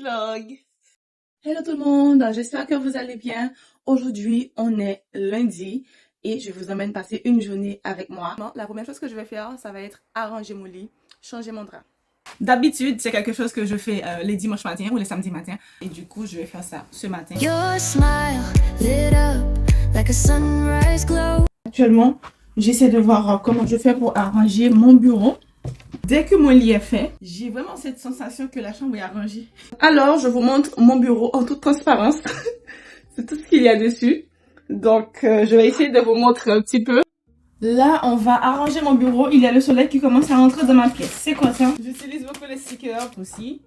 vlog. Hello tout le monde, j'espère que vous allez bien. Aujourd'hui, on est lundi et je vous emmène passer une journée avec moi. La première chose que je vais faire, ça va être arranger mon lit, changer mon drap. D'habitude, c'est quelque chose que je fais les dimanches matins ou les samedis matins. Et du coup, je vais faire ça ce matin. Your smile lit up like a sunrise glow. Actuellement, j'essaie de voir comment je fais pour arranger mon bureau. Dès que mon lit est fait, j'ai vraiment cette sensation que la chambre est arrangée. Alors, je vous montre mon bureau en toute transparence. C'est tout ce qu'il y a dessus. Donc, je vais essayer de vous montrer un petit peu. Là, on va arranger mon bureau. Il y a le soleil qui commence à rentrer dans ma pièce. C'est quoi ça? J'utilise beaucoup les stickers aussi.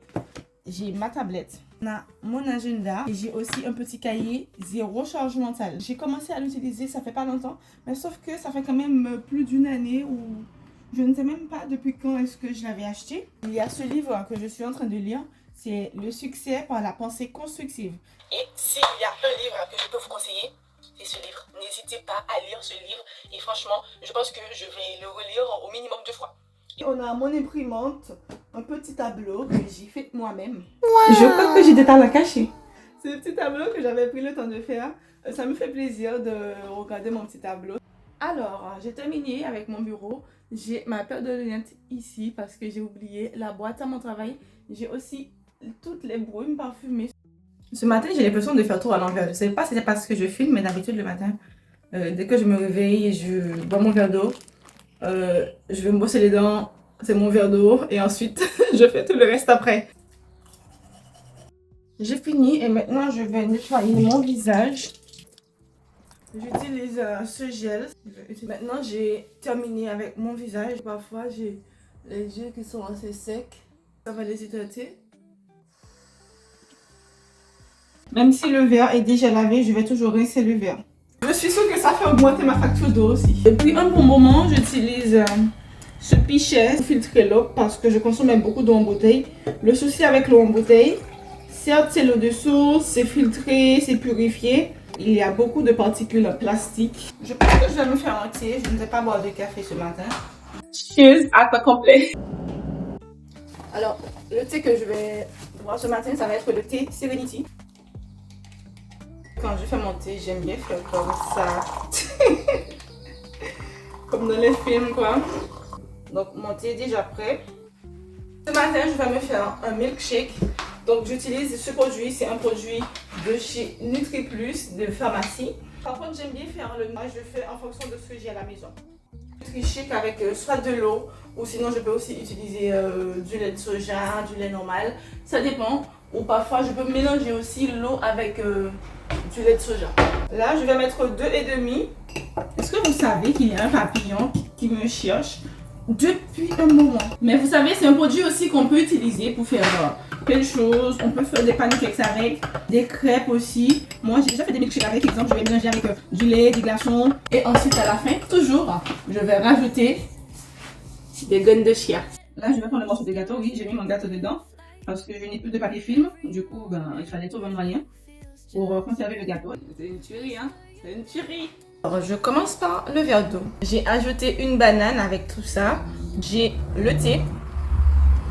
J'ai ma tablette. On a mon agenda. Et j'ai aussi un petit cahier zéro charge mentale. J'ai commencé à l'utiliser, ça fait pas longtemps. Mais sauf que ça fait quand même plus d'une année où... je ne sais même pas depuis quand est-ce que je l'avais acheté. Il y a ce livre que je suis en train de lire. C'est Le succès par la pensée constructive. Et s'il y a un livre que je peux vous conseiller, c'est ce livre. N'hésitez pas à lire ce livre. Et franchement, je pense que je vais le relire au minimum 2 fois. Et on a mon imprimante, un petit tableau que j'ai fait moi-même. Wow. Je crois que j'ai des tables à cacher. C'est le petit tableau que j'avais pris le temps de faire. Ça me fait plaisir de regarder mon petit tableau. Alors, j'ai terminé avec mon bureau. J'ai ma paire de lunettes ici parce que j'ai oublié la boîte à mon travail. J'ai aussi toutes les brumes parfumées. Ce matin, j'ai l'impression de faire tout à l'envers. Je ne sais pas si c'est parce que je filme, mais d'habitude le matin, dès que je me réveille, je bois mon verre d'eau. Je vais me brosser les dents, c'est mon verre d'eau. Et ensuite, je fais tout le reste après. J'ai fini et maintenant, je vais nettoyer mon visage. J'utilise ce gel. Maintenant, j'ai terminé avec mon visage. Parfois, j'ai les yeux qui sont assez secs. Ça va les hydrater. Même si le verre est déjà lavé, je vais toujours rincer le verre. Je suis sûre que ça fait augmenter ma facture d'eau aussi. Depuis un bon moment, j'utilise ce pichet pour filtrer l'eau parce que je consommais beaucoup d'eau en bouteille. Le souci avec l'eau en bouteille, certes, c'est l'eau de source, c'est filtré, c'est purifié. Il y a beaucoup de particules en plastique. Je pense que je vais me faire un thé. Je ne vais pas boire de café ce matin. Cheers à quoi complet. Alors, le thé que je vais boire ce matin, ça va être le thé Serenity. Quand je fais mon thé, j'aime bien faire comme ça. Comme dans les films, quoi. Donc, mon thé est déjà prêt. Ce matin, je vais me faire un milkshake. Donc, j'utilise ce produit. C'est un produit de chez NutriPlus, de pharmacie. Par contre, j'aime bien faire le moi, je fais en fonction de ce que j'ai à la maison. NutriShake avec soit de l'eau, ou sinon je peux aussi utiliser du lait de soja, du lait normal. Ça dépend. Ou parfois, je peux mélanger aussi l'eau avec du lait de soja. Là, je vais mettre 2,5. Est-ce que vous savez qu'il y a un papillon qui me cherche depuis un moment? Mais vous savez, c'est un produit aussi qu'on peut utiliser pour faire plein de choses. On peut faire des pancakes avec, des crêpes aussi. Moi, j'ai déjà fait des milkshakes avec. Exemple, je vais mélanger avec du lait, du glaçon. Et ensuite, à la fin, toujours, je vais rajouter des graines de chia. Là, je vais prendre le morceau de gâteau. Oui, j'ai mis mon gâteau dedans parce que je n'ai plus de papier film. Du coup, il fallait trouver un moyen pour conserver le gâteau. C'est une tuerie, hein? C'est une tuerie! Alors, je commence par le verre d'eau. J'ai ajouté une banane avec tout ça. J'ai le thé,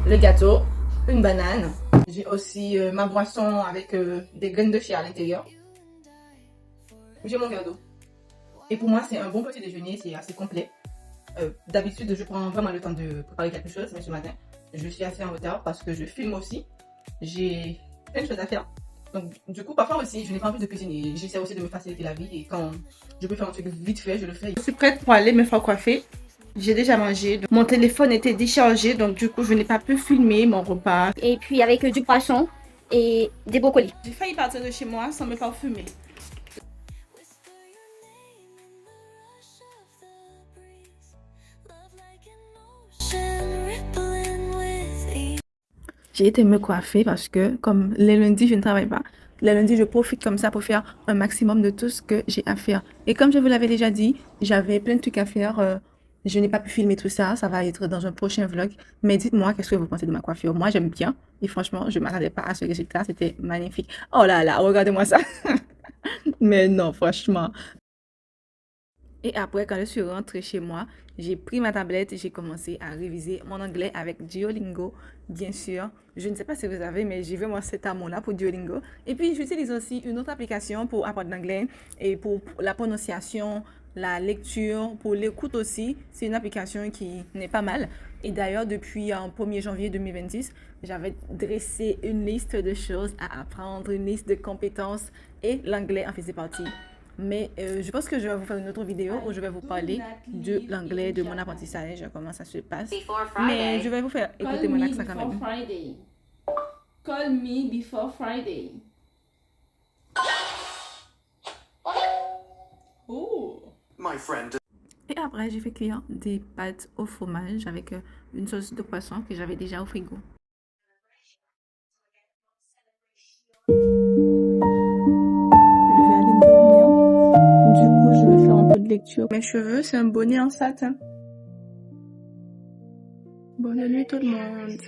le gâteau, une banane. J'ai aussi ma boisson avec des graines de chia à l'intérieur. J'ai mon verre d'eau. Et pour moi, c'est un bon petit déjeuner, c'est assez complet. D'habitude, je prends vraiment le temps de préparer quelque chose, mais ce matin, je suis assez en retard parce que je filme aussi. J'ai plein de choses à faire. Donc, du coup, parfois aussi, je n'ai pas envie de cuisiner. J'essaie aussi de me faciliter la vie et quand je peux faire un truc vite fait, je le fais. Je suis prête pour aller me faire coiffer. J'ai déjà mangé. Donc, mon téléphone était déchargé, donc du coup, je n'ai pas pu filmer mon repas. Et puis avec du poisson et des brocolis. J'ai failli partir de chez moi sans me parfumer. J'ai été me coiffer parce que comme les lundis, je ne travaille pas. Les lundis, je profite comme ça pour faire un maximum de tout ce que j'ai à faire. Et comme je vous l'avais déjà dit, j'avais plein de trucs à faire. Je n'ai pas pu filmer tout ça. Ça va être dans un prochain vlog. Mais dites-moi, qu'est-ce que vous pensez de ma coiffure? Moi, j'aime bien. Et franchement, je ne m'attendais pas à ce résultat. C'était magnifique. Oh là là, regardez-moi ça. Mais non, franchement. Et après, quand je suis rentrée chez moi, j'ai pris ma tablette et j'ai commencé à réviser mon anglais avec Duolingo, bien sûr. Je ne sais pas si vous avez, mais j'ai vraiment cet amour-là pour Duolingo. Et puis, j'utilise aussi une autre application pour apprendre l'anglais et pour la prononciation, la lecture, pour l'écoute aussi. C'est une application qui n'est pas mal. Et d'ailleurs, depuis le 1er janvier 2026, j'avais dressé une liste de choses à apprendre, une liste de compétences et l'anglais en faisait partie. Mais je pense que je vais vous faire une autre vidéo où je vais vous parler de l'anglais, de mon apprentissage, comment ça se passe. Mais je vais vous faire écouter mon accent quand même. Friday. Call me before Friday. Oh. My friend. Et après, j'ai fait cuire des pâtes au fromage avec une sauce de poisson que j'avais déjà au frigo. Je vais aller dormir. Du coup, je vais faire un peu de lecture. Mes cheveux, c'est un bonnet en satin. Bonne nuit tout le monde.